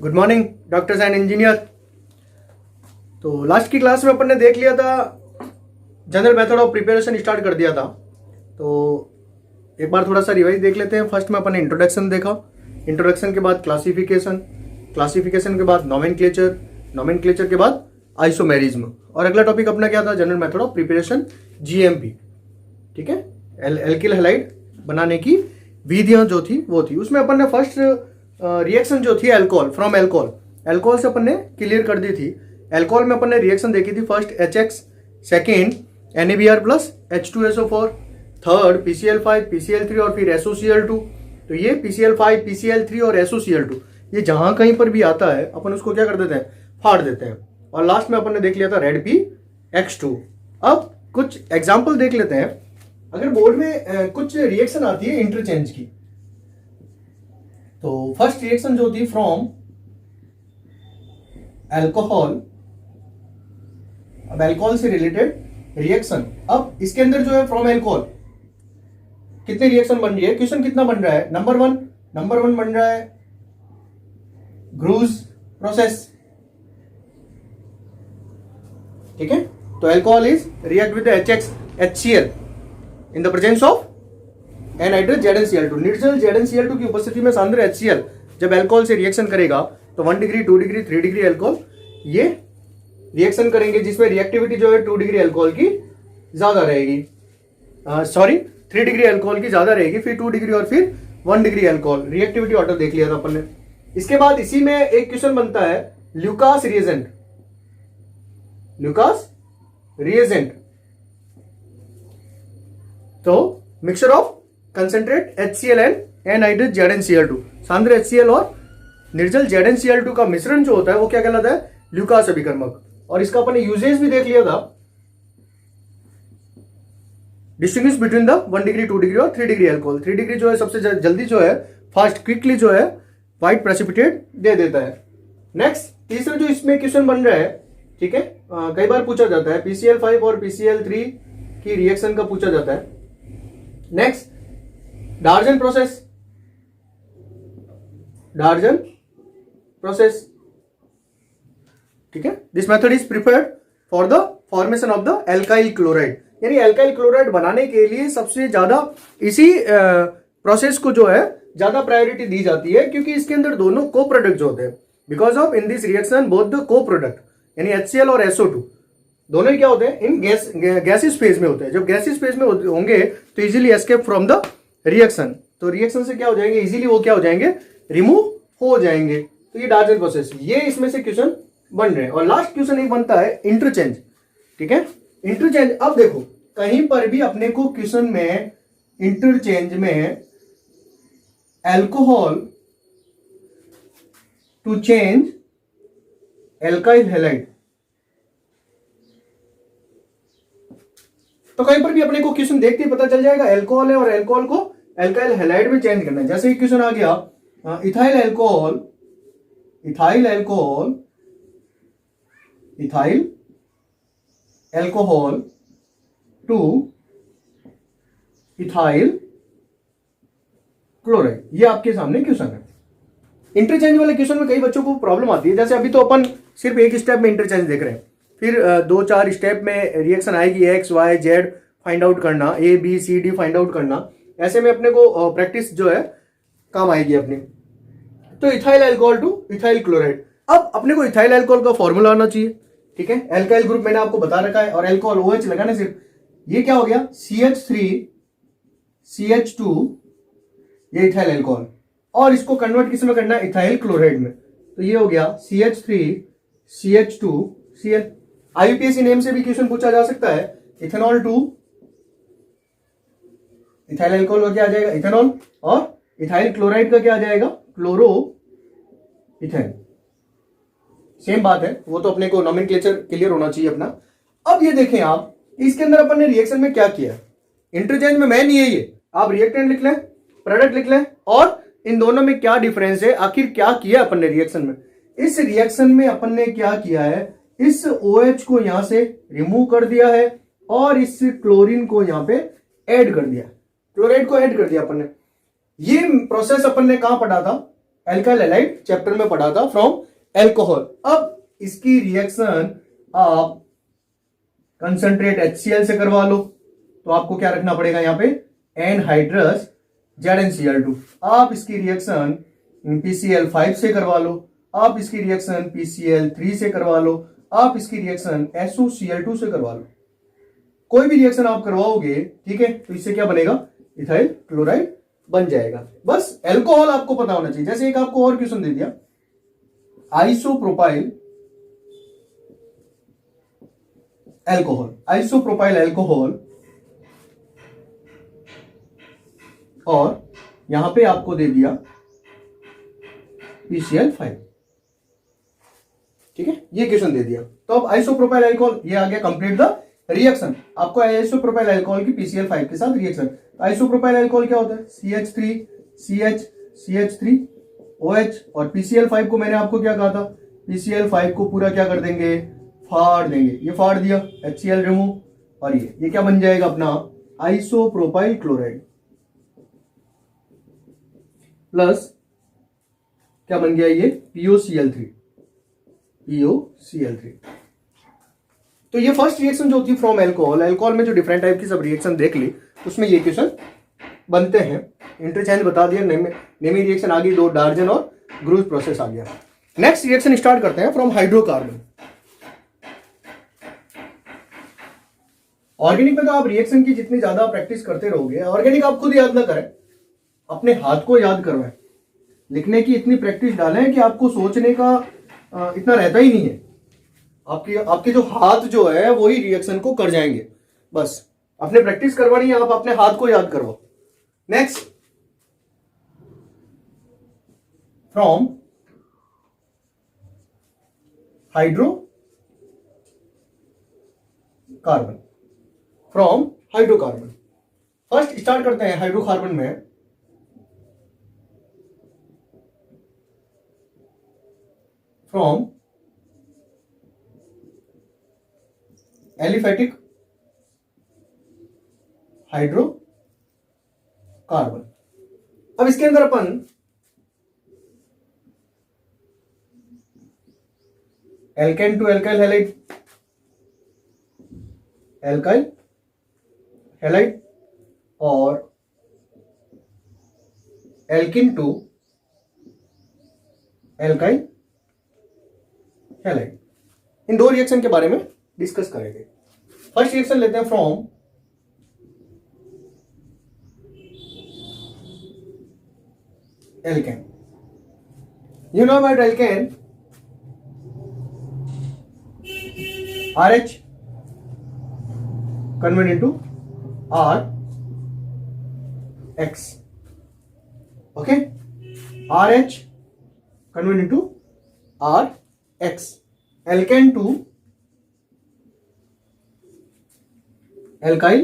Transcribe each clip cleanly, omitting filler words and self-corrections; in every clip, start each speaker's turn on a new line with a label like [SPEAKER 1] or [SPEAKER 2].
[SPEAKER 1] Good morning doctors and engineer. तो last की class में अपन ने देख लिया था, general method of preparation start कर दिया था। तो एक बार थोड़ा सा रिवाइज देख लेते हैं। फर्स्ट में अपन ने इंट्रोडक्शन देखा, इंट्रोडक्शन के बाद क्लासिफिकेशन, क्लासिफिकेशन के बाद नोमेनक्लेचर, नोमेनक्लेचर के बाद आइसोमेरिज्म, और अगला टॉपिक अपना क्या था, general method of preparation GMP. ठीक है, एल्किल हैलाइड बनाने की विधियां जो थी वो थी। उसमें अपन ने फर्स्ट रिएक्शन जो थी एल्कोहल फ्रॉम एल्कोहल, एल्कोहल से अपन ने क्लियर कर दी थी। एल्कोहल में अपन ने रिएक्शन देखी थी, first HX, second NaBr plus H2SO4, third PCl5 PCl3 और फिर SOCl2। तो ये PCl5 PCl3 और SOCl2 ये जहां कहीं पर भी आता है अपन उसको क्या कर देते हैं, फाड़ देते हैं। और लास्ट में अपन ने देख लिया था रेड PX2। अब कुछ एग्जाम्पल देख लेते हैं। अगर बोर्ड में कुछ रिएक्शन आती है इंटरचेंज की, तो फर्स्ट रिएक्शन जो थी फ्रॉम अल्कोहल, अब अल्कोहल से रिलेटेड रिएक्शन। अब इसके अंदर जो है फ्रॉम अल्कोहल कितने रिएक्शन बन रही है, क्वेश्चन कितना बन रहा है, नंबर वन बन रहा है ग्रूज प्रोसेस। ठीक है, तो alcohol is react with HCl in the presence of anhydrous ZnCl2। निर्जल ZnCl2 की उपस्थिति में सांद्र HCl जब अल्कोहल से रिएक्शन करेगा तो 1 डिग्री 2 डिग्री 3 डिग्री अल्कोहल ये रिएक्शन करेंगे, जिसमें रिएक्टिविटी जो है 2 डिग्री अल्कोहल की ज्यादा रहेगी, सॉरी 3 डिग्री अल्कोहल की ज्यादा रहेगी, फिर 2 डिग्री और फिर 1 डिग्री अल्कोहल। रिएक्टिविटी ऑर्डर देख लिया था अपन ने। इसके बाद इसी में एक क्वेश्चन बनता है ल्यूकास रिएजेंट, ल्यूकास रिएजेंट। तो mixture of concentrate HCl and anhydrous ZnCl2, सांद्र HCl और निर्जल ZnCl2 का मिश्रण जो होता है वो क्या कहलाता है, ल्यूकास अभिकर्मक। और इसका अपन ने यूजेज भी देख लिया था, distinguish between the 1 degree 2 degree और 3 डिग्री अल्कोहल। 3 डिग्री जो है सबसे जल्दी जो है फास्ट क्विकली जो है व्हाइट प्रेसिपिटेट दे देता है। नेक्स्ट तीसरा जो इसमें क्वेश्चन बन रहा है, ठीक है, कई बार पूछा जाता है, PCl5 और PCl3 की रिएक्शन का पूछा जाता है। Next डार्जन process, डार्जन process. ठीक है, this method is preferred for the formation of the alkyl chloride. यानी एल्काइल क्लोराइड बनाने के लिए सबसे ज्यादा इसी प्रोसेस को जो है ज्यादा प्रायोरिटी दी जाती है, क्योंकि इसके अंदर दोनों को प्रोडक्ट जो होते हैं, because of in this reaction both the को प्रोडक्ट यानी HCl और SO2 दोनों ही क्या होते हैं, इन गैसिस फेज में होते हैं। जब गैसिस फेज में होंगे तो easily escape from the reaction, तो रिएक्शन से क्या हो जाएंगे, इजीली वो क्या हो जाएंगे, रिमूव हो जाएंगे। तो ये डार्जन प्रोसेस, ये इसमें से क्वेश्चन बन रहे हैं। और लास्ट क्वेश्चन एक बनता है इंटरचेंज। ठीक है, इंटरचेंज। अब देखो कहीं पर भी अपने को क्वेश्चन में इंटरचेंज में alcohol to change alkyl halide, तो कहीं पर भी अपने को क्वेश्चन देखते ही पता चल जाएगा अल्कोहल है और अल्कोहल को एल्काइल हैलाइड में चेंज करना है। जैसे क्वेश्चन आ गया ethyl alcohol, ethyl alcohol, ethyl alcohol two ethyl chloride, ये आपके सामने क्वेश्चन है। इंटरचेंज वाले क्वेश्चन में कई बच्चों को प्रॉब्लम आती है। जैसे अभी तो अपन सिर्फ एक स्टेप में इंटरचेंज देख रहे हैं, फिर 2-4 स्टेप में रिएक्शन आएगी, X Y Z find out करना, A B C D find out करना। ऐसे में अपने को प्रैक्टिस जो है काम आएगी अपनी। तो ethyl alcohol two ethyl chloride. अब अपने को इथाइल अल्कोहल का फॉर्मूला आना चाहिए। ठीक है, एल्काइल ग्रुप मैंने आपको बता रखा है और अल्कोहल OH लगाने से ये क्या हो गया, CH3CH2, ये इथाइल अल्कोहल, और इसको कन्वर्ट किस में करना है, इथाइल क्लोराइड में। तो ये हो गया CH3CH2Cl। IUPAC नेम से भी क्वेश्चन पूछा जा सकता है, इथेनॉल टू इथाइल अल्कोहल का क्या आ जाएगा, इथेनॉल, और इथाइल क्लोराइड का क्या आ जाएगा, क्लोरो इथेन। सेम बात है, वो तो अपने को नोमेनक्लेचर क्लियर होना चाहिए अपना। अब ये देखें आप, इसके अंदर अपन ने रिएक्शन में क्या किया, इंटरचेंज में मैन ये आप रिएक्टेंट लिख लें, प्रोडक्ट लिख लें, और इन दोनों में क्या डिफरेंस है, आखिर क्या किया अपन ने रिएक्शन में। इस रिएक्शन में अपन ने क्या किया है, इस OH को यहां से रिमूव कर दिया है और इस क्लोरीन को यहां पे ऐड कर दिया, क्लोराइड को ऐड कर दिया अपन ने। ये प्रोसेस अपन ने कहां पढ़ा था, एल्काइल हैलाइड चैप्टर में पढ़ा था फ्रॉम एल्कोहल। अब इसकी रिएक्शन आप कंसंट्रेट HCl से करवा लो, तो आपको क्या रखना पड़ेगा यहाँ पे एनहाइड्रस ZnCl2। आप इसकी रिएक्शन PCl5 से करवा लो, आप इसकी रिएक्शन PCl3 से करवा लो, आप इसकी रिएक्शन SOCl2 से करवा लो। कोई भी रिएक्शन आप करवाओगे, ठीक है, तो इससे क्या बनेगा, इथाइल क्लोराइड बन जाएगा। बस एल्कोहल आपको पता होना चाहिए। जैसे एक आपको और क्वेश्चन दे दिया, आइसोप्रोपाइल एल्कोहल, आइसोप्रोपाइल एल्कोहल, और यहां पे आपको दे दिया PCl5, ठीक है, ये क्वेश्चन दे दिया। तो अब आइसोप्रोपाइल अल्कोहल, ये आ गया कंप्लीट द रिएक्शन। आपको आइसोप्रोपाइल अल्कोहल की PCl5 के साथ रिएक्शन। आइसोप्रोपाइल अल्कोहल क्या होता है, CH3 CH CH3 OH, और PCl5 को मैंने आपको क्या कहा था, PCl5 को पूरा क्या कर देंगे, फाड़ देंगे। ये फाड़ दिया, HCl रिमूव, और ये क्या बन जाएगा अपना आइसोप्रोपाइल क्लोराइड प्लस क्या बन गया, ये POCl3। तो ये फर्स्ट रिएक्शन जो होती है फ्रॉम एल्कोहल, एल्कोहल में जो डिफरेंट टाइप की सब रिएक्शन देख ली, उसमें ये क्वेश्चन बनते हैं। इंटरचेंज बता दिया, नेमी रिएक्शन आ गई, दो डार्जन और ग्रूज प्रोसेस आ गया। नेक्स्ट रिएक्शन स्टार्ट करते हैं फ्रॉम हाइड्रोकार्बन। ऑर्गेनिक में तो आप रिएक्शन की जितनी ज्यादा प्रैक्टिस करते रहोगे, ऑर्गेनिक आप खुद याद ना करें, अपने हाथ को याद करवाएं। लिखने की इतनी प्रैक्टिस डालें कि आपको सोचने का इतना रहता ही नहीं है। आपके जो हाथ जो है वही रिएक्शन को कर जाएंगे। बस अपने प्रैक्टिस करवानी है, आप अपने हाथ को याद करवाओ। Next, from hydrocarbon, from hydrocarbon first start करते हैं। हाइड्रोकार्बन में फ्रॉम एलिफेटिक हाइड्रोकार्बन। अब इसके अंदर अपन alkane to alkyl halide, alkyl halide, और एल्किन टू एल्काइल हैलाइड, इन दो रिएक्शन के बारे में डिस्कस करेंगे। फर्स्ट रिएक्शन लेते हैं from alkane. You know about alkane, RH convert into RX, okay, RH convert into RX, alkane to alkyl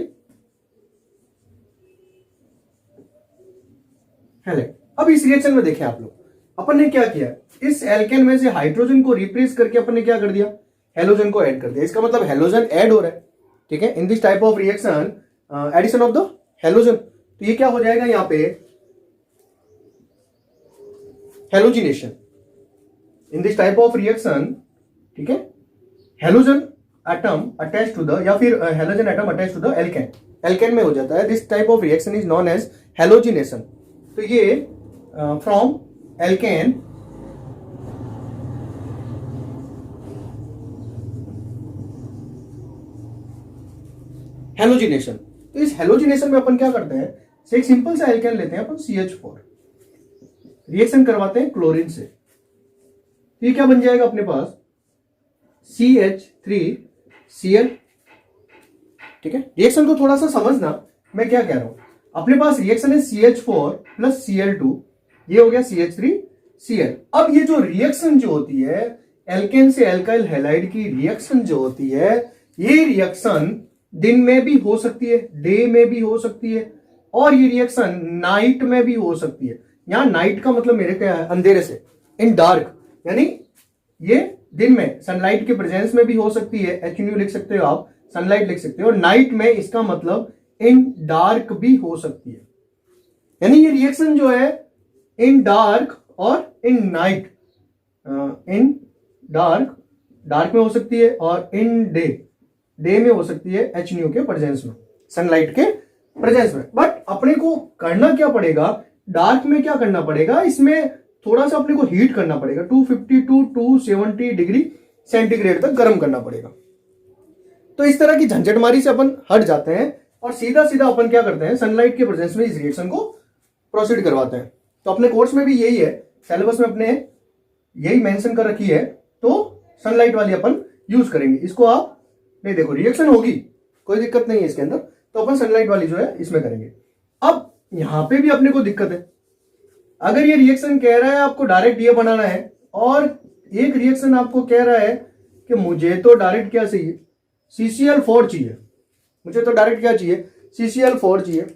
[SPEAKER 1] halide. अब इस रिएक्शन में देखें आप लोग, अपन ने क्या किया, इस एल्केन में से हाइड्रोजन को रिप्लेस करके अपन ने क्या कर दिया, हेलोजन को ऐड कर दिया। इसका मतलब हेलोजन ऐड हो रहा है, ठीक है, in this type of reaction addition of the halogen. तो ये क्या हो जाएगा यहां पे, halogenation in this type of reaction, ठीक है, halogen atom attach to the, या फिर halogen atom attach to the alkane, alkane में हो जाता है। This type of reaction is known as halogenation. तो ये फ्रॉम एल्केन हेलोजिनेशन। तो इस हेलोजिनेशन में अपन क्या करते हैं, एक सिंपल सा एल्केन लेते हैं अपन CH4, रिएक्शन करवाते हैं क्लोरीन से। तो ये क्या बन जाएगा अपने पास, CH3Cl, ठीक है। रिएक्शन को थोड़ा सा समझना, मैं क्या कह रहा हूं, अपने पास रिएक्शन है CH4 प्लस Cl2, ये हो गया CH3Cl। अब ये जो रिएक्शन जो होती है एल्केन से एल्काइल हैलाइड की रिएक्शन जो होती है, ये रिएक्शन दिन में भी हो सकती है, डे में भी हो सकती है, और ये रिएक्शन नाइट में भी हो सकती है। यहां नाइट का मतलब मेरे क्या है, अंधेरे से, इन डार्क, यानी ये दिन में सनलाइट के प्रेजेंस में भी हो सकती है, HNU लिख सकते हो आप, सनलाइट लिख सकते हो, और नाइट में इसका मतलब इन डार्क भी हो सकती है। यानी ये रिएक्शन जो है इन डार्क और इन नाइट, इन डार्क में हो सकती है, और इन डे में हो सकती है एच न्यू के प्रेजेंस में, सनलाइट के प्रेजेंस में। बट अपने को करना क्या पड़ेगा, डार्क में क्या करना पड़ेगा, इसमें थोड़ा सा अपने को हीट करना पड़ेगा, 250 टू 270 डिग्री सेंटीग्रेड तक गर्म करना पड़ेगा। तो इस तरह की झंझटमारी से अपन हट जाते हैं और सीधा सीधा अपन क्या करते हैं, सनलाइट के प्रेजेंस में इस रिएक्शन को प्रोसीड करवाते हैं। तो अपने कोर्स में भी यही है, सिलेबस में अपने यही मेंशन कर रखी है, तो सनलाइट वाली अपन यूज करेंगे। इसको आप नहीं देखो, रिएक्शन होगी, कोई दिक्कत नहीं है इसके अंदर, तो अपन सनलाइट वाली जो है इसमें करेंगे। अब यहां पे भी अपने को दिक्कत है, अगर ये रिएक्शन कह रहा है आपको डायरेक्ट ये बनाना है, और एक रिएक्शन आपको कह रहा है कि मुझे तो डायरेक्ट क्या चाहिए, CCl4 चाहिए, मुझे तो डायरेक्ट क्या चाहिए, CCl4 चाहिए।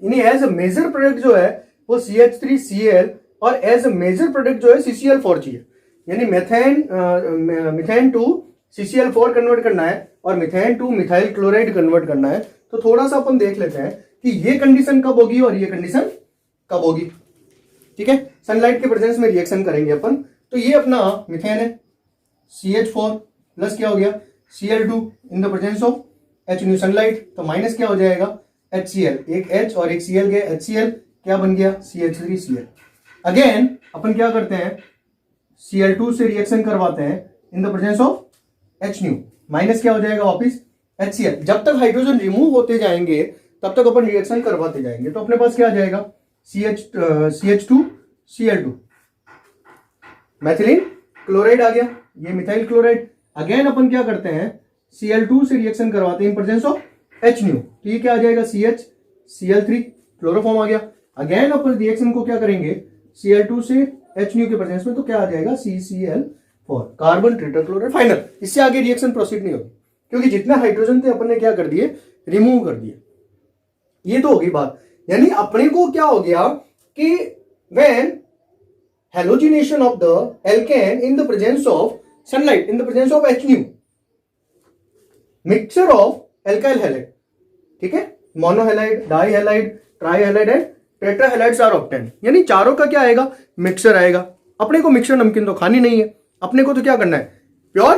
[SPEAKER 1] यानी एज अ मेजर प्रोडक्ट जो है वो CH3Cl और एज अ मेजर प्रोडक्ट जो है CCl4 चाहिए। यानी मिथेन टू CCl4 कन्वर्ट करना है और methane two methyl chloride convert करना है। तो थोड़ा सा अपन देख लेते हैं कि ये कंडीशन कब होगी और ये कंडीशन कब होगी। ठीक है, सनलाइट के प्रेजेंस में रिएक्शन करेंगे अपन। तो ये अपना मिथेन है, CH4 प्लस क्या हो गया Cl2 in the presence of H new sunlight, तो माइनस क्या हो जाएगा HCl, एक H और एक Cl गया, HCl क्या बन गया CH3Cl। अगेन अपन क्या करते हैं, Cl2 से रिएक्शन करवाते हैं in the presence of H new, minus क्या हो जाएगा वापिस HCl। जब तक हाइड्रोजन रिमूव होते जाएंगे तब तक अपन रिएक्शन करवाते जाएंगे। तो अपने पास क्या आ जाएगा CH2Cl2, मैथिलीन क्लोराइड आ गया, ये मिथाइल क्लोराइड। अगेन अपन क्या करते हैं, Cl2 से रिएक्शन करवाते हैं in presence of H new, तो ये क्या आ जाएगा CHCl3, क्लोरोफॉर्म आ गया। अगेन अपन रिएक्शन को क्या करेंगे, Cl2 से H न्यू के प्रेजेंस में, तो क्या आ जाएगा CCl4, कार्बन टेट्राक्लोराइड फाइनल। इससे आगे रिएक्शन प्रोसीड नहीं होगी, क्योंकि जितने हाइड्रोजन थे अपन ने क्या कर दिए, रिमूव कर दिए। ये तो होगी बात। यानी अपने को क्या हो गया कि when halogenation of the alkane in the presence of sunlight, in the presence of H new, mixture of alkyl halide, ठीक है, मोनोहेलाइड, डाईहेलाइड, ट्राईहेलाइड एंड टेट्राहेलाइड्स आर ऑब्टेन। यानी चारों का क्या आएगा, मिक्सचर आएगा। अपने को मिक्सचर नमकीन तो खानी नहीं है, अपने को तो क्या करना है, प्योर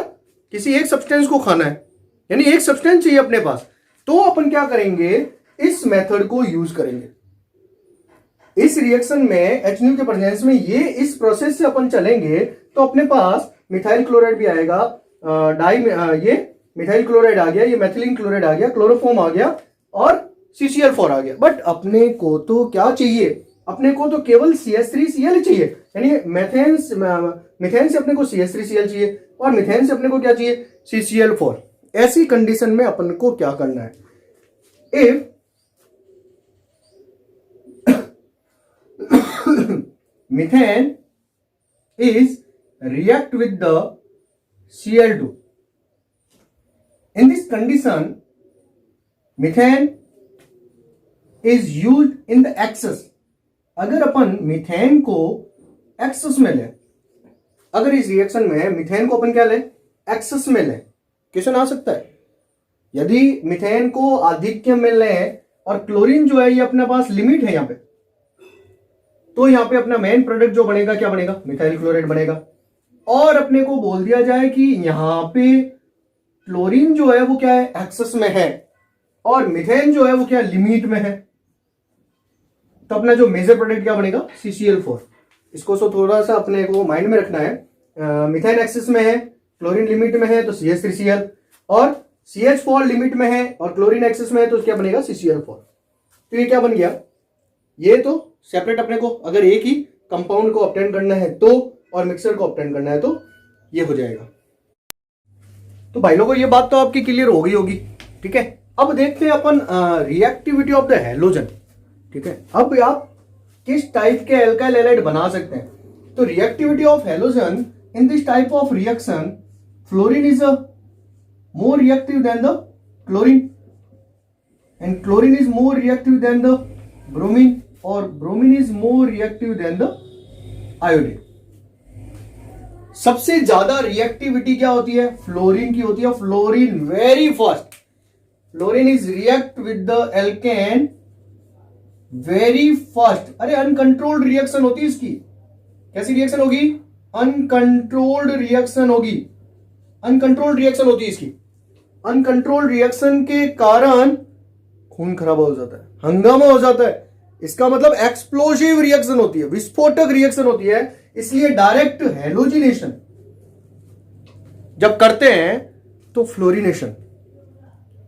[SPEAKER 1] किसी एक सब्सटेंस को खाना है, यानी एक सब्सटेंस चाहिए अपने पास। तो अपन क्या करेंगे, इस मेथड को यूज करेंगे। इस रिएक्शन में H न्यू के प्रेजेंस में ये इस प्रोसेस से अपन चलेंगे तो अपने पास मिथाइल क्लोराइड भी आएगा, ये मिथाइल क्लोराइड आ गया, ये मैथिलीन क्लोराइड आ गया, क्लोरोफॉर्म आ गया और CCl4 आ गया। बट अपने को तो क्या चाहिए, अपने को तो केवल CH3Cl चाहिए। यानी मिथेन से अपने को CH3Cl चाहिए और मिथेन से अपने को क्या चाहिए, CCl4। ऐसी कंडीशन में अपन को क्या करना है, if methane is react with the Cl2, in this condition methane is used in the excess। अगर अपन मीथेन को एक्सेस में ले, अगर इस रिएक्शन में मीथेन को अपन क्या ले, एक्सेस में ले, क्वेश्चन आ सकता है। यदि मीथेन को आधिक्य में ले और क्लोरीन जो है ये अपने पास लिमिट है यहाँ पे, तो यहां पे अपना मेन प्रोडक्ट जो बनेगा क्या बनेगा, मिथाइल क्लोराइड बनेगा। और अपने को बोल दिया जाए कि यहां पे क्लोरीन जो है वो क्या है, एक्सेस में है, और मिथेन जो है वो क्या लिमिट में है, तो अपना जो मेजर प्रोडक्ट क्या बनेगा, CCl4। इसको सो थोड़ा सा अपने को माइंड में रखना है। मिथेन एक्सेस में है, क्लोरीन लिमिट में है तो CH3Cl, और CH4 लिमिट में है और क्लोरीन एक्सेस में है तो क्या बनेगा, CCl4। तो ये क्या बन गया, ये तो सेपरेट अपने को अगर एक ही कंपाउंड को ऑब्टेन करना है तो, और मिक्सर को ऑब्टेन करना है तो ये हो जाएगा। तो भाई लोगों ये बात तो आपकी क्लियर हो गई होगी। ठीक है, अब देखते हैं अपन रिएक्टिविटी ऑफ द हैलोजन। ठीक है, अब आप किस टाइप के एल्काइल हैलाइड बना सकते हैं। तो reactivity of halogen in this type of reaction, fluorine is a more reactive than the chlorine, and chlorine is more reactive than the bromine, और bromine is more reactive than the iodine. सबसे ज्यादा reactivity क्या होती है, fluorine की होती है। Fluorine very fast, fluorine is react with the alkene very fast. अरे अनकंट्रोल्ड रिएक्शन होती है इसकी, कैसी रिएक्शन होगी? अनकंट्रोल्ड रिएक्शन होगी। अनकंट्रोल्ड रिएक्शन होती है इसकी। अनकंट्रोल्ड रिएक्शन के कारण खून खराबा हो जाता है, हंगामा हो जाता है। इसका मतलब एक्सप्लोसिव रिएक्शन होती है, विस्फोटक रिएक्शन होती है। इसलिए डायरेक्ट हैलोजिनेशन जब करते हैं तो फ्लोरिनेशन,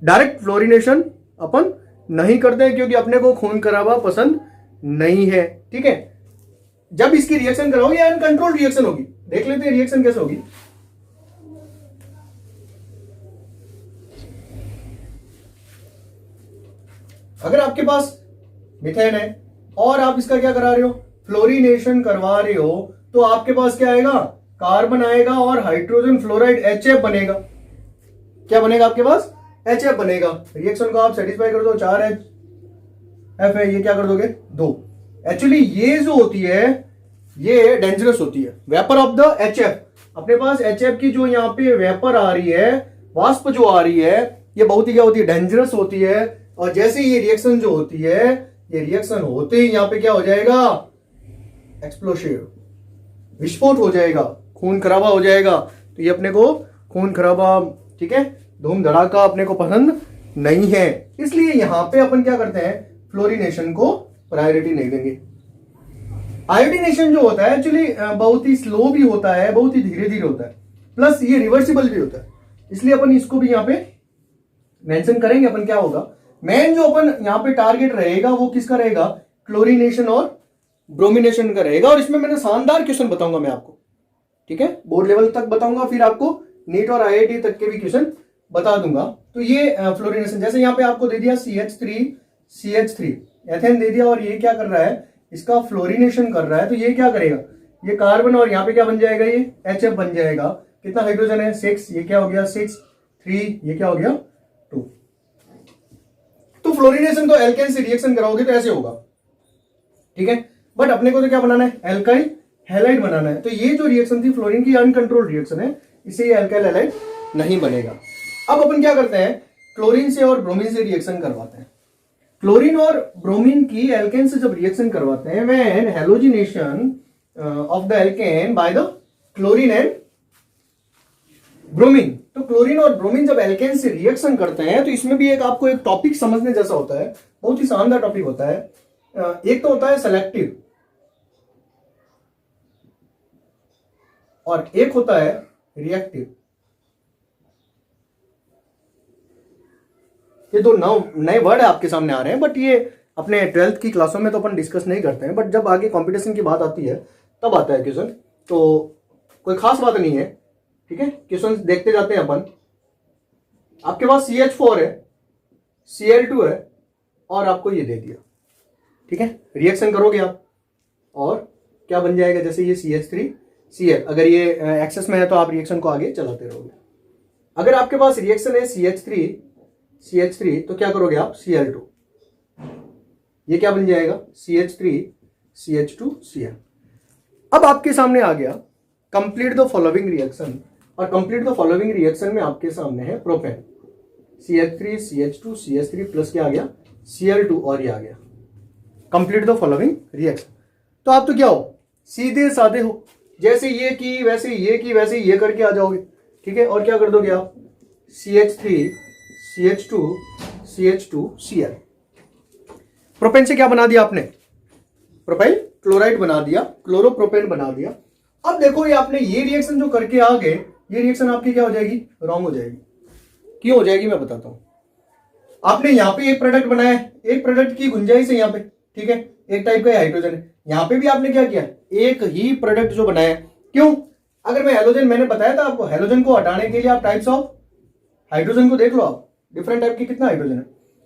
[SPEAKER 1] डायरेक्ट फ्लोरिनेशन अपन नहीं करते हैं, क्योंकि अपने को खून खराबा पसंद नहीं है। ठीक है, जब इसकी रिएक्शन कराओगे अनकंट्रोल्ड रिएक्शन होगी। देख लेते हैं रिएक्शन कैसे होगी। अगर आपके पास मिथेन है और आप इसका क्या करा रहे हो? फ्लोरिनेशन करवा रहे हो, तो आपके पास क्या आएगा? कार्बन आएगा और हाइड्रोजन फ्लोराइड HF बनेगा। क्या बनेगा आपके पास? HF बनेगा। रिएक्शन को आप सेटिस्फाई कर दो, 4H है, ये क्या कर दोगे? 2। एक्चुअली ये जो होती है ये डेंजरस होती है, वेपर ऑफ द HF। अपने पास HF की जो यहाँ पे वेपर आ रही है, वाष्प जो आ रही है, ये बहुत ही क्या होती है? डेंजरस होती है। और जैसे ये रिएक्शन जो होती है, ये रिएक्शन होते ही यहाँ पे क्या हो जाएगा? एक्सप्लोसिव, विस्फोट हो जाएगा, खून खराबा हो जाएगा। तो ये अपने को खून खराबा, ठीक है, धूम धड़ाका अपने को पसंद नहीं है। इसलिए यहां पे अपन क्या करते हैं? फ्लोरिनेशन को प्रायोरिटी नहीं देंगे। आयोडीनेशन जो होता है एक्चुअली बहुत ही स्लो भी होता है, बहुत ही धीरे धीरे होता है, प्लस ये रिवर्सिबल भी होता है। इसलिए अपन इसको भी यहाँ पे मेंशन करेंगे। अपन क्या होगा, मेन जो अपन यहाँ पे टारगेट रहेगा वो किसका रहेगा? क्लोरिनेशन और ब्रोमिनेशन का रहेगा। और इसमें मैंने शानदार क्वेश्चन बताऊंगा मैं आपको, ठीक है, बोर्ड लेवल तक बताऊंगा, फिर आपको नीट और IIT तक के भी क्वेश्चन बता दूंगा। तो ये फ्लोरिनेशन, जैसे यहाँ पे आपको दे दिया CH3 एथेन दे दिया, और ये क्या कर रहा है? इसका फ्लोरिनेशन कर रहा है। तो ये क्या करेगा? ये कार्बन, और यहाँ पे क्या बन जाएगा? ये HF बन जाएगा। कितना हाइड्रोजन है? 6। ये क्या हो गया? 6 3, ये क्या हो गया? 2। तो फ्लोरिनेशन तो एल्केन से रिएक्शन कराओगे तो ऐसे होगा, ठीक है। बट अपने को तो क्या बनाना है? एल्काइल हैलाइड बनाना है। तो ये जो रिएक्शन थी फ्लोरीन की, अनकंट्रोल्ड रिएक्शन है, इससे ये एल्काइल हैलाइड नहीं बनेगा। अब अपन क्या करते हैं? क्लोरीन से और ब्रोमीन से रिएक्शन करवाते हैं। क्लोरीन और ब्रोमीन की एल्केन से जब रिएक्शन करवाते हैं, when halogenation of the alkene by the chlorine and bromine. तो क्लोरीन और ब्रोमीन जब एल्केन से रिएक्शन करते हैं, तो इसमें भी एक आपको एक टॉपिक समझने जैसा होता है, बहुत ही शानदार टॉपिक होता है। एक तो होता है सेलेक्टिव और एक होता है रिएक्टिव। ये दो नए वर्ड है आपके सामने आ रहे हैं, बट ये अपने 12th की क्लासों में तो अपन डिस्कस नहीं करते हैं, बट जब आगे कंपटीशन की बात आती है तब आता है क्वेश्चन। तो कोई खास बात नहीं है, ठीक है, क्वेश्चन देखते जाते हैं अपन। आपके पास CH4 है, Cl2 है, और आपको ये दे दिया, ठीक है। रिएक्शन करोगे आप और क्या बन जाएगा? जैसे ये CH3 Cl, अगर ये एक्सेस में है तो आप रिएक्शन को आगे चलाते रहोगे। अगर आपके पास रिएक्शन है CH3 तो क्या करोगे आप? Cl2, ये क्या बन जाएगा? CH3 CH2 Cl। अब आपके सामने आ गया कंप्लीट द फॉलोइंग रिएक्शन, और कंप्लीट द फॉलोइंग रिएक्शन में आपके सामने है propane, CH3 CH2 CH3 plus क्या आ गया? Cl2, और ये आ गया कंप्लीट द फॉलोइंग रिएक्शन। तो आप तो क्या हो? सीधे साधे हो, जैसे ये की वैसे ये की वैसे ये करके आ जाओगे, ठीक है। और क्या कर दोगे आप? CH3 CH2 CH2 Cl। Propane से क्या बना दिया आपने? प्रोपाइल क्लोराइड बना दिया, क्लोरोप्रोपेन बना दिया। अब देखो ये आपने ये रिएक्शन जो करके आ गए, ये रिएक्शन आपकी क्या हो जाएगी? रॉन्ग हो जाएगी। क्यों हो जाएगी मैं बताता हूं। आपने यहाँ पे एक प्रोडक्ट बनाया, एक प्रोडक्ट की गुंजाइश है यहाँ पे, ठीक है, एक टाइप का हाइड्रोजन है। यहाँ पे भी आपने क्या किया? एक ही प्रोडक्ट जो बनाया। क्यों? अगर मैं हैलोजन, मैंने बताया था आपको, हैलोजन को हटाने के लिए आप टाइप्स ऑफ हाइड्रोजन को देख लो, आप डिफरेंट टाइप के कितना हाइड्रोजन है।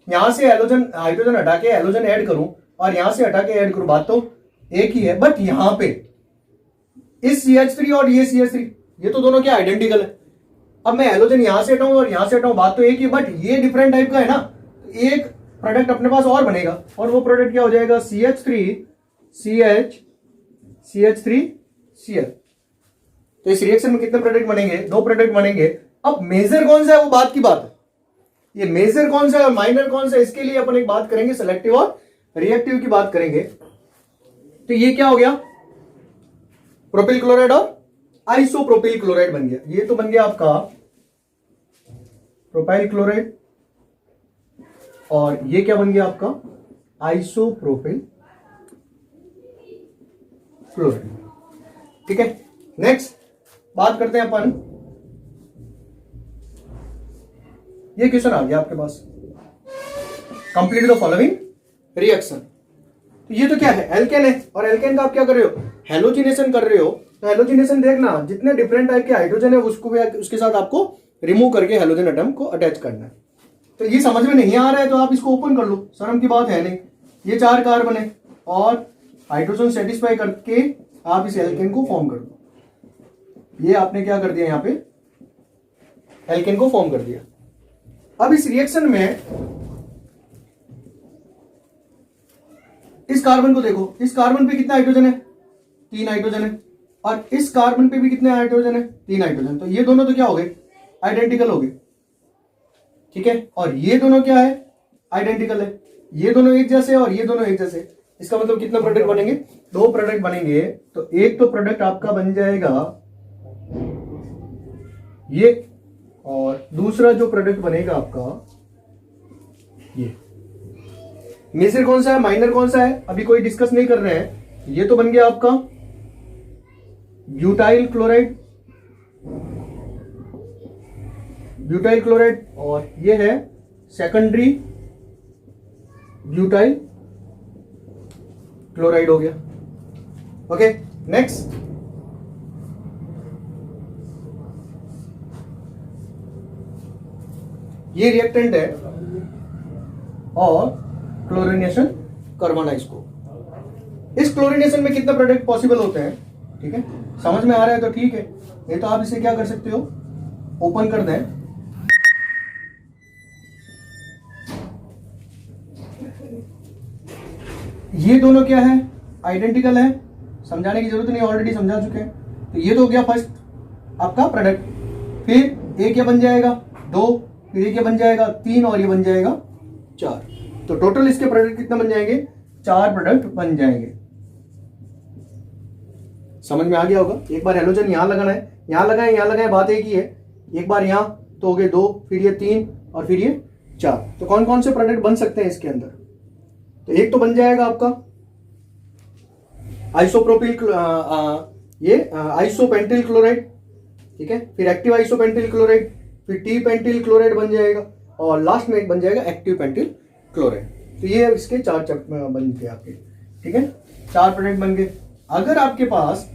[SPEAKER 1] यहां से हाइड्रोजन हटा के हैलोजन ऐड करूं और यहां से हटा के ऐड करूं, बात तो एक ही है। बट यहां पे इस CH3 और ये CH3, ये तो दोनों क्या आइडेंटिकल है। अब मैं हैलोजन यहां से हटाऊं और यहां से हटाऊं, बात तो एक ही, बट ये डिफरेंट टाइप का है ना। एक प्रोडक्ट अपने पास और बनेगा, और वो प्रोडक्ट क्या हो जाएगा? CH3 Cl। तो इस रिएक्शन में कितने प्रोडक्ट बनेंगे? 2 प्रोडक्ट बनेंगे। अब मेजर कौन सा है वो बात की बात है, ये मेजर कौन सा है और माइनर कौन सा है, इसके लिए अपन एक बात करेंगे, सेलेक्टिव और रिएक्टिव की बात करेंगे। तो ये क्या हो गया? प्रोपिल क्लोराइड और आइसोप्रोपिल क्लोराइड बन गया। ये तो बन गया आपका प्रोपाइल क्लोराइड और ये क्या बन गया आपका आइसोप्रोपिल क्लोराइड। ठीक है, नेक्स्ट बात करते हैं अपन, ये क्वेश्चन आ गया आपके पास, कंप्लीट द फॉलोइंग रिएक्शन। तो ये तो क्या है, एल्केन है, और एल्केन का आप क्या कर रहे हो, हेलोजिनेशन कर रहे हो। तो हेलोजिनेशन देखना, जितने डिफरेंट टाइप के हाइड्रोजन है उसको भी उसके साथ आपको रिमूव करके हेलोजन एटम को अटैच करना है। तो ये समझ में नहीं आ रहा है तो आप इसको ओपन कर लो, शर्म की बात है नहीं। ये 4 कार्बन है और हाइड्रोजन सेटिस्फाई करके आप इस एल्केन को फॉर्म कर दो। ये आपने क्या कर दिया, यहां पे एल्केन को फॉर्म कर दिया। अब इस रिएक्शन में इस कार्बन को देखो, इस कार्बन पे कितना हाइड्रोजन है, 3 हाइड्रोजन है, और इस कार्बन पे भी कितने हाइड्रोजन है, 3 हाइड्रोजन। तो ये दोनों तो क्या हो गए, आइडेंटिकल हो गए। ठीक है, और ये दोनों क्या है, आइडेंटिकल है। ये दोनों एक जैसे और ये दोनों एक जैसे। इसका मतलब कितना प्रोडक्ट बनेंगे, 2 प्रोडक्ट बनेंगे। तो एक तो प्रोडक्ट आपका बन जाएगा ये, और दूसरा जो प्रोडक्ट बनेगा आपका ये। मेजर कौन सा है, माइनर कौन सा है, अभी कोई डिस्कस नहीं कर रहे हैं। ये तो बन गया आपका ब्यूटाइल क्लोराइड, ब्यूटाइल क्लोराइड, और ये है सेकेंडरी ब्यूटाइल क्लोराइड हो गया। ओके, नेक्स्ट ये रिएक्टेंट है और क्लोरीनेशन करवाना इसको। इस क्लोरीनेशन में कितना प्रोडक्ट पॉसिबल होते हैं, ठीक है, समझ में आ रहा है तो ठीक है, नहीं तो आप इसे क्या कर सकते हो, ओपन कर दें। ये दोनों क्या है, आइडेंटिकल है, समझाने की जरूरत नहीं, ऑलरेडी समझा चुके हैं। तो ये तो हो गया फर्स्ट आपका प्रोडक्ट। फिर एक क्या बन जाएगा, 2, फिर ये क्या बन जाएगा, 3, और ये बन जाएगा 4। तो टोटल इसके प्रोडक्ट कितना बन जाएंगे, 4 प्रोडक्ट बन जाएंगे। समझ में आ गया होगा। एक बार हेलोजन यहां लगाना है, यहां लगाए, यहां लगाए, बात एक ही है। एक बार यहां तो हो गए 2, फिर ये 3, और फिर ये 4। तो कौन कौन से प्रोडक्ट बन सकते हैं इसके अंदर, तो एक तो बन जाएगा आपका आइसोप्रोपिल, ये आइसोपेंटिल क्लोराइड, ठीक है, फिर एक्टिव आइसोपेंटिल क्लोराइड, फिर टी पेंटिल क्लोराइड बन जाएगा, और लास्ट में एक बन जाएगा एक्टिव पेंटिल क्लोराइड। तो ये इसके 4 बन गए आपके, ठीक है, 4 प्रोडक्ट बन गए। अगर आपके पास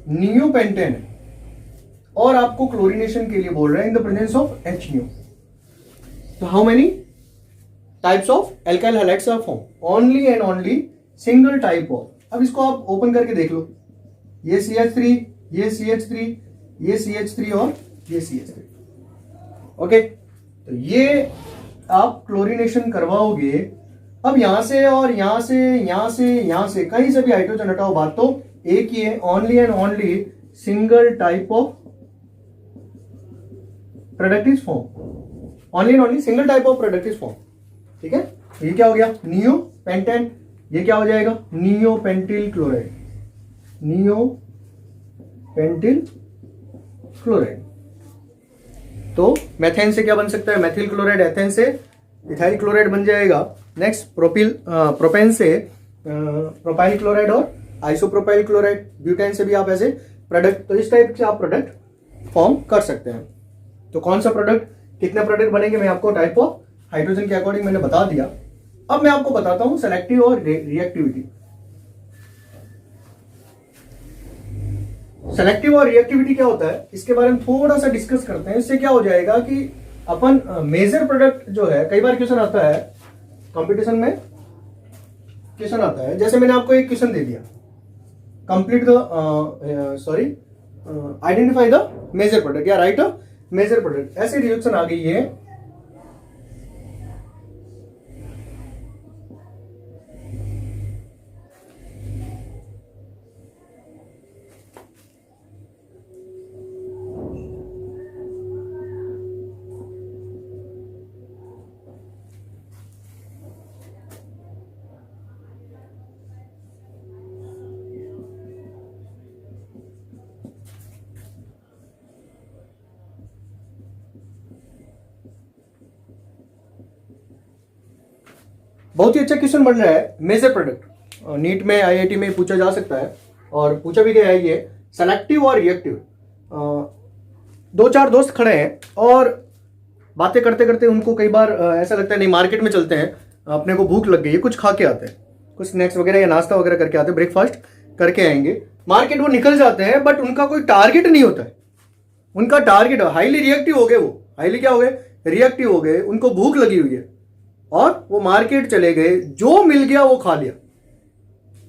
[SPEAKER 1] नियोपेंटेन है और आपको क्लोरीनेशन के लिए बोल रहे हैं in the presence of HNO, तो how many types of alkyl halides are form, only and only single type of. अब इसको आप ओपन करके देख लो, ये CH3, ये CH3, ये CH3 और ये CH3। ओके, तो ये आप क्लोरीनेशन करवाओगे। अब यहां से और यहां से, यहां से, यहां से, कहीं से भी हाइड्रोजन हटाओ, बात तो एक ही है, only and only single type of product is form, only and only single type of product is form. ठीक है, ये क्या हो गया, नियो पेंटेन, ये क्या हो जाएगा, neo pentyl chloride, neo pentyl chloride. तो मेथेन से क्या बन सकता है, मेथिल क्लोराइड, एथेन से इथाइल क्लोराइड बन जाएगा। नेक्स्ट प्रोपेन से प्रोपाइल क्लोराइड और आइसोप्रोपाइल क्लोराइड, ब्यूटेन से भी आप ऐसे प्रोडक्ट, तो इस टाइप से आप प्रोडक्ट फॉर्म कर सकते हैं। तो कौन सा प्रोडक्ट, कितने प्रोडक्ट बनेंगे, मैं आपको टाइप ऑफ हाइड्रोजन के अकॉर्डिंग मैंने बता दिया। अब मैं आपको बताता हूं सेलेक्टिव और रिएक्टिविटी। सेलेक्टिव और रिएक्टिविटी क्या होता है, इसके बारे में थोड़ा सा डिस्कस करते हैं। इससे क्या हो जाएगा कि अपन मेजर प्रोडक्ट जो है, कई बार क्वेश्चन आता है कंपटीशन में, क्वेश्चन आता है, जैसे मैंने आपको एक क्वेश्चन दे दिया, complete the identify the major product या राइट अ मेजर प्रोडक्ट, ऐसे रिएक्शन आ गई है। बहुत ही अच्छा क्वेश्चन बन रहा है, मेजर प्रोडक्ट नीट में आईआईटी में पूछा जा सकता है और पूछा भी गया है। ये सेलेक्टिव और रिएक्टिव, दो चार दोस्त खड़े हैं और बातें करते करते उनको कई बार ऐसा लगता है नहीं मार्केट में चलते हैं, अपने को भूख लग गई है, कुछ खा के आते हैं, कुछ स्नैक्स वगैरह या नाश्ता वगैरह करके आते हैं, ब्रेकफास्ट करके आएंगे। मार्केट वो निकल जाते हैं बट उनका कोई टारगेट नहीं होता है। उनका टारगेट हाईली रिएक्टिव हो गए, वो हाईली क्या हो गए, रिएक्टिव हो गए, उनको भूख लगी हुई है और वो मार्केट चले गए, जो मिल गया वो खा लिया,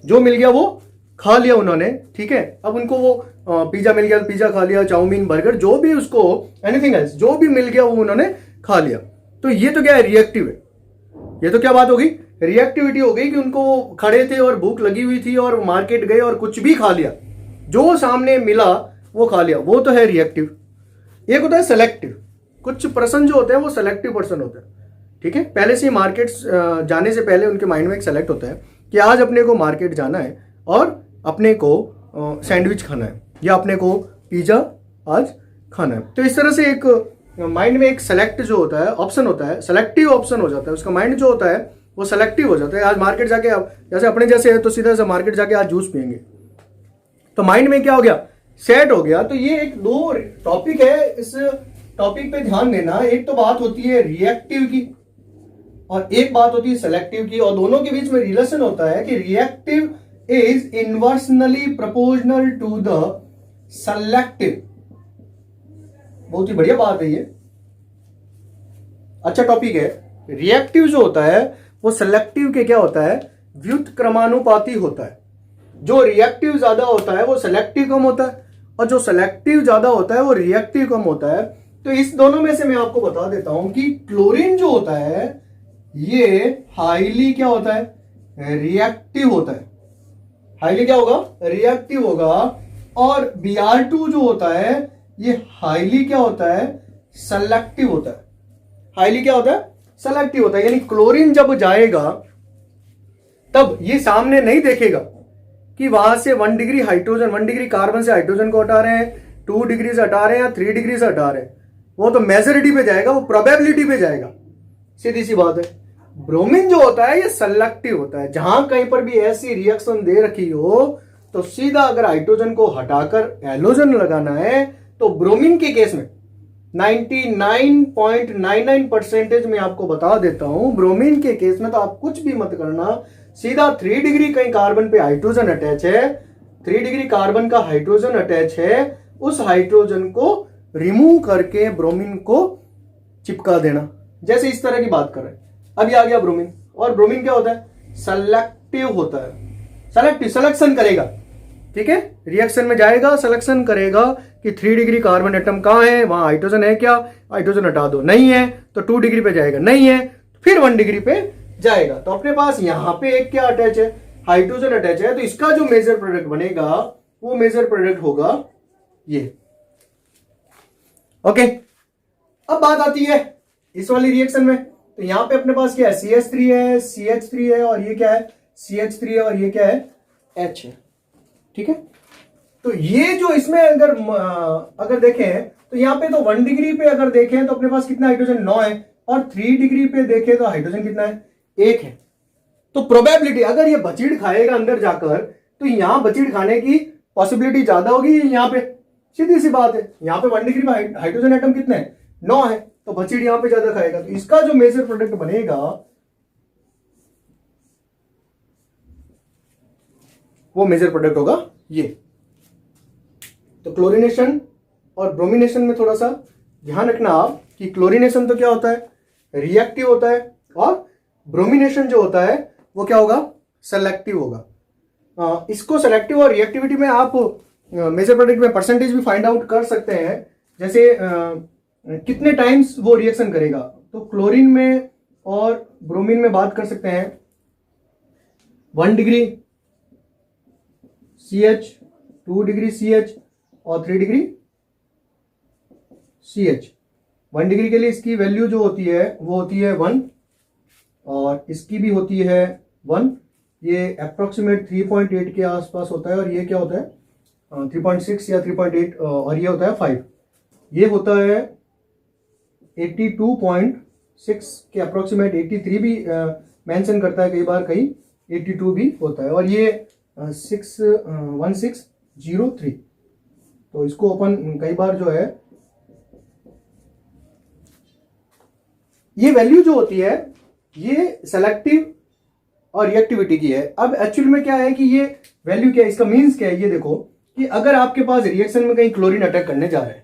[SPEAKER 1] जो मिल गया वो खा लिया उन्होंने। ठीक है, अब उनको वो पिज्जा मिल गया, पिज्जा खा लिया, चाउमीन, बर्गर, जो भी उसको एनीथिंग एल्स जो भी मिल गया वो उन्होंने खा लिया। तो ये तो क्या है, रिएक्टिव है। ये तो क्या बात होगी, रिएक्टिविटी हो गई कि उनको वो खड़े थे और भूख लगी हुई थी और मार्केट गए और कुछ भी खा लिया, जो सामने मिला वो खा लिया, वो तो है रिएक्टिव। एक होता है सेलेक्टिव, कुछ पर्सन जो होते हैं वो सेलेक्टिव पर्सन होते हैं। ठीक है, पहले से मार्केट जाने से पहले उनके माइंड में एक सेलेक्ट होता है कि आज अपने को मार्केट जाना है और अपने को सैंडविच खाना है या अपने को पिज्जा आज खाना है। तो इस तरह से एक माइंड में एक सेलेक्ट जो होता है ऑप्शन होता है, सेलेक्टिव ऑप्शन हो जाता है, उसका माइंड जो होता है वो सेलेक्टिव हो जाता है। आज मार्केट जाके, जैसे अपने जैसे है तो सीधा से मार्केट जाके आज जूस पियेंगे, तो माइंड में क्या हो गया, सेट हो गया। तो ये एक दो टॉपिक है, इस टॉपिक पे ध्यान देना। एक तो बात होती है रिएक्टिव की और एक बात होती है सेलेक्टिव की, और दोनों के बीच में रिलेशन होता है कि reactive is inversely proportional to the selective. बहुत ही बढ़िया बात है ये, अच्छा टॉपिक है। रिएक्टिव जो होता है वो सेलेक्टिव के क्या होता है, व्युत्क्रमानुपाती होता है। जो रिएक्टिव ज्यादा होता है वो सेलेक्टिव कम होता है और जो सेलेक्टिव ज्यादा होता है वो रिएक्टिव कम होता है। तो इस दोनों में से मैं आपको बता देता हूं कि क्लोरीन जो होता है ये हाईली क्या होता है, रिएक्टिव होता है। हाईली क्या होगा, रिएक्टिव होगा। और Br2 जो होता है ये हाईली क्या होता है, सेलेक्टिव होता है। हाईली क्या होता है, सेलेक्टिव होता है। यानी क्लोरीन जब जाएगा तब ये सामने नहीं देखेगा कि वहां से 1 डिग्री हाइड्रोजन, 1 डिग्री कार्बन से हाइड्रोजन को हटा रहे हैं, 2 डिग्री से हटा रहे हैं या 3 डिग्री से हटा रहे हैं। वो तो मेजोरिटी पे जाएगा, वो प्रोबेबिलिटी पे जाएगा, सीधी सी बात है। ब्रोमीन जो होता है ये सेलेक्टिव होता है। जहां कहीं पर भी ऐसी रिएक्शन दे रखी हो तो सीधा अगर हाइड्रोजन को हटाकर हैलोजन लगाना है तो ब्रोमीन के केस में 99.99% में आपको बता देता हूं, ब्रोमीन के केस में तो आप कुछ भी मत करना, सीधा 3 डिग्री कहीं कार्बन पे हाइड्रोजन अटैच है, 3 डिग्री कार्बन का हाइड्रोजन अटैच है, उस हाइड्रोजन को रिमूव करके ब्रोमीन को चिपका देना। जैसे इस तरह की बात कर रहे हैं, अभी आ गया ब्रोमीन। और ब्रोमीन क्या होता है, सेलेक्टिव होता है। सेलेक्टिव, सिलेक्शन करेगा, ठीक है, रिएक्शन में जाएगा, सिलेक्शन करेगा कि 3 डिग्री कार्बन एटम कहां है, वहां हाइड्रोजन है क्या, हाइड्रोजन हटा दो, नहीं है तो 2 डिग्री पे जाएगा, नहीं है फिर 1 डिग्री पे जाएगा। तो अपने पास यहां पे एक क्या अटैच है, हाइड्रोजन अटैच है। तो इसका जो मेजर प्रोडक्ट बनेगा वो मेजर प्रोडक्ट होगा ये। ओके, अब बात आती है इस वाली रिएक्शन में। तो यहां पे अपने पास क्या है, CH3 है, CH3 है और ये क्या है, CH3 है और ये क्या है, H है। ठीक है, तो ये जो इसमें अगर देखें तो यहाँ पे तो 1 डिग्री पे अगर देखें तो अपने पास कितना हाइड्रोजन, 9 है, और 3 डिग्री पे देखें तो हाइड्रोजन कितना है, 1 है। तो प्रोबेबिलिटी अगर ये बचीड़ खाएगा अंदर जाकर तो यहां बचीड़ खाने की पॉसिबिलिटी ज्यादा होगी यहां पे, सीधी सी बात है। यहां पे 1 डिग्री पे हाइड्रोजन एटम कितने हैं, 9 है, तो बचीड़ यहां पे ज्यादा खाएगा। तो इसका जो मेजर प्रोडक्ट बनेगा वो मेजर प्रोडक्ट होगा ये। तो क्लोरीनेशन और ब्रोमिनेशन में थोड़ा सा ध्यान रखना आप कि क्लोरीनेशन तो क्या होता है, रिएक्टिव होता है, और ब्रोमिनेशन जो होता है वो क्या होगा, सेलेक्टिव होगा। इसको सेलेक्टिव और रिएक्टिविटी में आप मेजर प्रोडक्ट में परसेंटेज भी फाइंड आउट कर सकते हैं। जैसे कितने टाइम्स वो रिएक्शन करेगा, तो क्लोरीन में और ब्रोमीन में बात कर सकते हैं 1 डिग्री CH, 2 डिग्री CH और 3 डिग्री CH। 1 डिग्री के लिए इसकी वैल्यू जो होती है वो होती है 1 और इसकी भी होती है 1। ये अप्रोक्सीमेट 3.8 के आसपास होता है और ये क्या होता है 3.6 या 3.8 और ये होता है 5। ये होता है 82.6 के अप्रोक्सीमेट, 83 भी मेंशन करता है, कई बार कहीं 82 भी होता है। और ये 1603, तो इसको अपन कई बार जो है ये वैल्यू जो होती है ये सेलेक्टिव और रिएक्टिविटी की है। अब एक्चुअल में क्या है कि ये वैल्यू क्या है, इसका मीन्स क्या है, ये देखो कि अगर आपके पास रिएक्शन में कहीं क्लोरीन अटैक करने जा रहा है,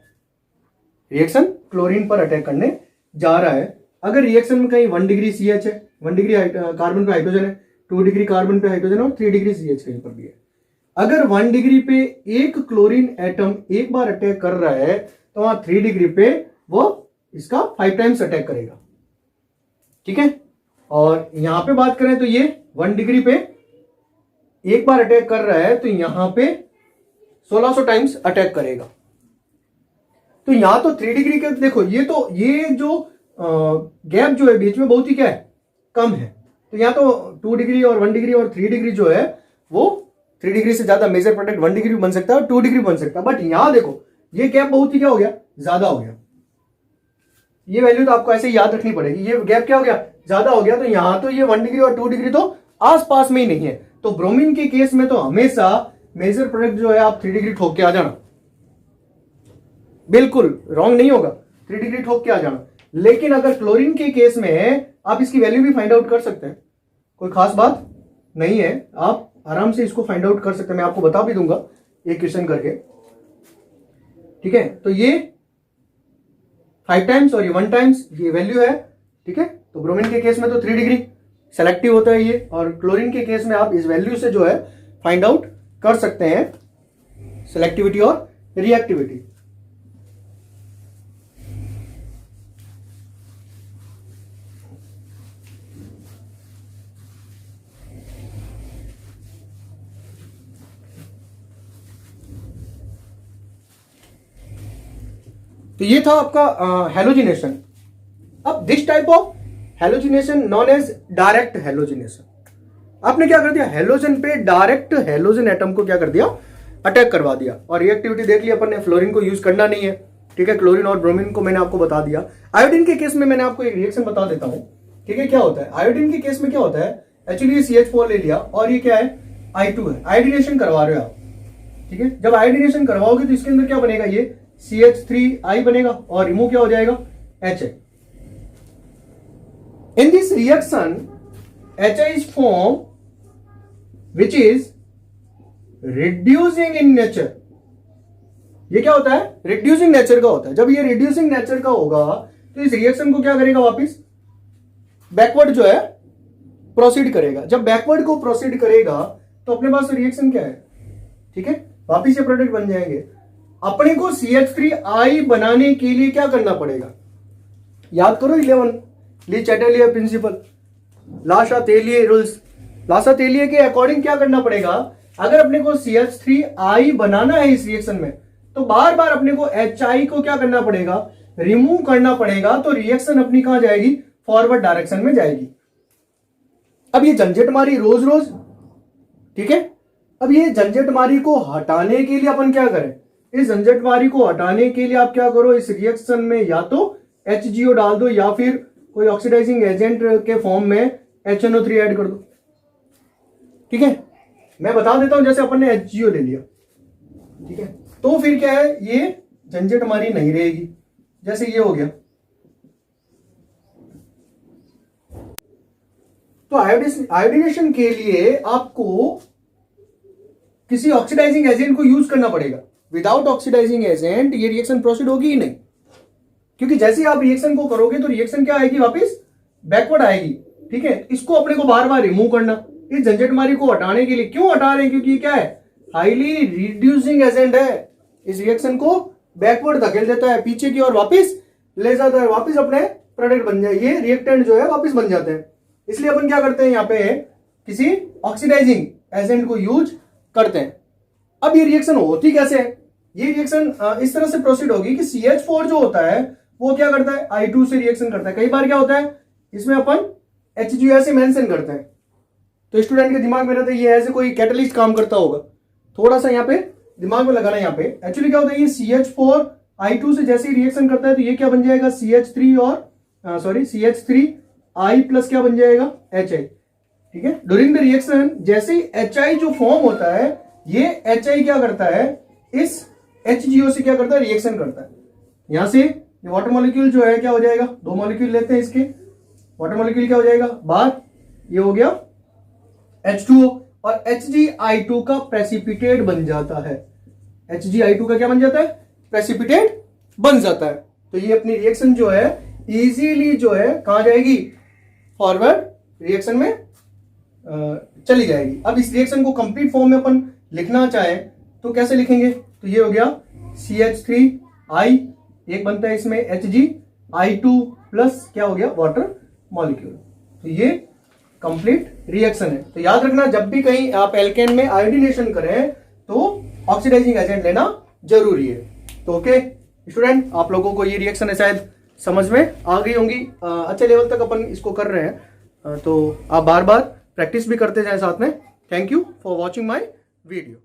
[SPEAKER 1] रिएक्शन क्लोरीन पर अटैक करने जा रहा है, अगर रिएक्शन में कहीं 1 डिग्री CH है, 1 डिग्री कार्बन पे हाइड्रोजन है, 2 डिग्री कार्बन पे हाइड्रोजन और 3 डिग्री CH कहीं पर भी है, अगर 1 डिग्री पे एक क्लोरीन एटम एक बार अटैक कर रहा है तो वहां 3 डिग्री पे वो इसका 5 टाइम्स अटैक करेगा, ठीक है। और यहां पे बात करें तो ये 1 डिग्री पे एक बार अटैक कर रहा है तो यहां पे 1600 टाइम्स अटैक करेगा। तो यहां तो 3 डिग्री के देखो, ये जो गैप जो है बीच में बहुत ही क्या है, कम है। तो यहां तो 2 डिग्री और 1 डिग्री और 3 डिग्री जो है वो 3 डिग्री से ज्यादा मेजर प्रोडक्ट 1 डिग्री बन सकता है और 2 डिग्री बन सकता है। बट यहां देखो ये गैप बहुत ही क्या हो गया, ज्यादा हो गया। ये वैल्यू तो आपको ऐसे ही याद रखनी पड़ेगी, ये गैप क्या हो गया, ज्यादा हो गया। तो यहां तो ये 1 डिग्री और 2 डिग्री तो आसपास में ही नहीं है। तो ब्रोमीन के केस में तो हमेशा मेजर प्रोडक्ट जो है आप 3 डिग्री ठोक के आ जाना, बिल्कुल रॉन्ग नहीं होगा, 3 डिग्री ठोक के आ जाना। लेकिन अगर क्लोरीन के केस में आप इसकी वैल्यू भी फाइंड आउट कर सकते हैं, कोई खास बात नहीं है, आप आराम से इसको फाइंड आउट कर सकते हैं। मैं आपको बता भी दूंगा एक क्वेश्चन करके, ठीक है। तो ये 5 टाइम्स और ये 1 टाइम्स ये वैल्यू है, ठीक है। तो ब्रोमीन के केस में तो 3 डिग्री सेलेक्टिव होता है ये, और क्लोरीन के केस में आप इस वैल्यू से जो है फाइंड आउट कर सकते हैं सेलेक्टिविटी और रिएक्टिविटी। तो ये था आपका हेलोजिनेशन। अब this type of halogenation known as direct halogenation. आपने क्या कर दिया, हेलोजन पे डायरेक्ट हेलोजन एटम को क्या कर दिया, अटैक करवा दिया। और रिएक्टिविटी देख लिया अपन ने, फ्लोरीन को यूज करना नहीं है, ठीक है। क्लोरीन और ब्रोमीन को मैंने आपको बता दिया। आयोडीन के केस में मैंने आपको एक रिएक्शन बता देता हूं, ठीक है। क्या होता है आयोडीन के केस में, क्या होता है एक्चुअली ये CH4 ले लिया और ये क्या है I2 है, आयोडीनेशन करवा रहे हो आप, ठीक है। जब आयोडीनेशन करवाओगे तो इसके अंदर क्या बनेगा, ये CH3I बनेगा और रिमूव क्या हो जाएगा, HI। In this reaction, HI is formed which is reducing in nature। ये क्या होता है, reducing nature का होता है। जब ये reducing nature का होगा तो इस रिएक्शन को क्या करेगा, वापिस बैकवर्ड जो है प्रोसीड करेगा। जब बैकवर्ड को प्रोसीड करेगा तो अपने पास रिएक्शन क्या है, ठीक है, वापिस ये प्रोडक्ट बन जाएंगे। अपने को CH3I बनाने के लिए क्या करना पड़ेगा, याद करो 11 ली चैटलियर प्रिंसिपल, लाशातेलिए रूल्स। लाशातेलिए के अकॉर्डिंग क्या करना पड़ेगा, अगर अपने को CH3I बनाना है इस रिएक्शन में तो बार बार अपने को HI को क्या करना पड़ेगा, रिमूव करना पड़ेगा। तो रिएक्शन अपनी कहां जाएगी, फॉरवर्ड डायरेक्शन में जाएगी। अब ये झंझटमारी रोज रोज, ठीक है। अब ये झंझटमारी को हटाने के लिए अपन क्या करें, इस झंझटमारी को हटाने के लिए आप क्या करो, इस रिएक्शन में या तो HGO डाल दो या फिर कोई ऑक्सीडाइजिंग एजेंट के फॉर्म में HNO3 ऐड कर दो, ठीक है। मैं बता देता हूं, जैसे अपन ने HGO ले लिया, ठीक है, तो फिर क्या है, ये झंझटमारी नहीं रहेगी। जैसे ये हो गया, तो आयोडीनेशन के लिए आपको किसी ऑक्सीडाइजिंग एजेंट को यूज करना पड़ेगा। विदाउट ऑक्सीडाइजिंग एजेंट ये रिएक्शन प्रोसीड होगी ही नहीं, क्योंकि जैसे आप रिएक्शन को करोगे तो रिएक्शन क्या आएगी, वापस बैकवर्ड आएगी, ठीक है। इसको अपने को बार बार रिमूव करना, इस झंझटमारी को हटाने के लिए। क्यों हटा रहे हैं, क्योंकि क्या है, हाईली रिड्यूसिंग एजेंट है, इस रिएक्शन को बैकवर्ड धकेल देता है, पीछे की ओर वापस ले जाता है, वापस अपने प्रोडक्ट बन जाए, ये रिएक्टेंट जो है वापस बन जाते हैं। इसलिए अपन क्या करते हैं, यहाँ पे किसी ऑक्सीडाइजिंग एजेंट को यूज करते हैं। अब ये रिएक्शन होती कैसे है, ये रिएक्शन इस तरह से प्रोसीड होगी कि CH4 जो होता है वो क्या करता है, I2 से रिएक्शन करता है। कई बार क्या होता है, इसमें अपन HGO ऐसे मेंशन करते हैं, तो स्टूडेंट के दिमाग में रहता है ये ऐसे कोई कैटलिस्ट काम करता होगा। थोड़ा सा यहाँ पे दिमाग में लगाना, यहाँ पे एक्चुअली क्या होता है, ये CH4 I2 से जैसे ही रिएक्शन करता है तो ये क्या बन जाएगा, CH3 और CH3I प्लस क्या बन जाएगा, HI। ठीक है। ड्यूरिंग द रिएक्शन जैसे ही HI जो फॉर्म होता है, ये HI क्या करता है, इस HGO से क्या करता है, रिएक्शन करता है। यहां से ये वाटर मॉलिक्यूल जो है क्या हो जाएगा, 2 मॉलिक्यूल लेते हैं इसके, वाटर मॉलिक्यूल क्या हो जाएगा बाहर, ये हो गया H2O, और HgI2 का प्रेसिपिटेट बन जाता है। HgI2 का क्या बन जाता है, प्रेसिपिटेट बन जाता है। तो ये अपनी रिएक्शन जो है इजीली जो है कहां जाएगी, फॉरवर्ड रिएक्शन में चली जाएगी। अब इस रिएक्शन को कंप्लीट फॉर्म में अपन लिखना चाहे तो कैसे लिखेंगे, तो ये हो गया CH3I, एक बनता है इसमें HgI2 प्लस क्या हो गया, वाटर मॉलिक्यूल। तो ये कंप्लीट रिएक्शन है। तो याद रखना, जब भी कहीं आप एल्केन में आयोडीनेशन करें तो ऑक्सीडाइजिंग एजेंट लेना जरूरी है। तो ओके स्टूडेंट, आप लोगों को ये रिएक्शन है शायद समझ में आ गई होंगी, अच्छे लेवल तक अपन इसको कर रहे हैं। तो आप बार बार प्रैक्टिस भी करते जाएं साथ में। Thank you for watching my video.